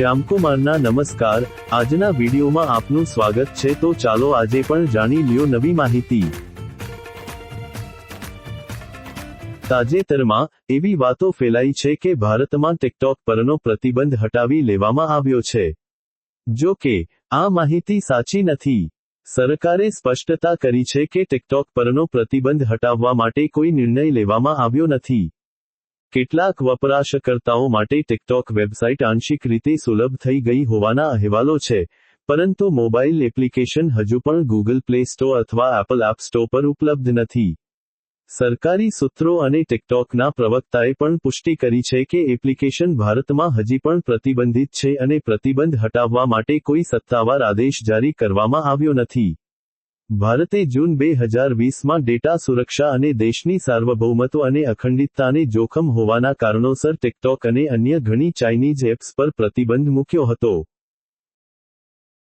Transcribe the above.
શ્યામકુમારના નમસ્કાર। આજના વિડીયોમાં આપનું સ્વાગત છે। તો ચાલો આજે પણ જાણી લ્યો નવી માહિતી। તાજેતરમાં એવી વાતો ફેલાઈ છે કે ભારતમાં ટિકટોક પરનો પ્રતિબંધ હટાવી લેવામાં આવ્યો છે। જો કે આ માહિતી સાચી નથી। સરકારે સ્પષ્ટતા કરી છે કે ટિકટોક પરનો પ્રતિબંધ હટાવવા માટે કોઈ નિર્ણય લેવામાં આવ્યો નથી। કેટલાક વપરાશકર્તાઓ માટે ટિકટોક વેબસાઇટ આંશિક રીતે સુલભ થઈ ગઈ હોવાના અહેવાલો છે, પરંતુ મોબાઈલ એપ્લિકેશન હજુ પણ ગૂગલ પ્લે સ્ટોર અથવા એપલ એપ સ્ટોર પર ઉપલબ્ધ નથી। સરકારી સૂત્રો અને ટિકટોકના પ્રવક્તાએ પણ પુષ્ટિ કરી છે કે એપ્લિકેશન ભારતમાં હજી પણ પ્રતિબંધિત છે અને પ્રતિબંધ હટાવવા માટે કોઈ સત્તાવાર આદેશ જારી કરવામાં આવ્યો નથી। ભારતે જૂન 2020માં ડેટા સુરક્ષા અને દેશની સાર્વભૌમત્વ અને અખંડિતતાને જોખમ હોવાના કારણોસર ટિકટોક અને અન્ય ઘણી ચાઇનીઝ એપ્સ પર પ્રતિબંધ મૂક્યો હતો।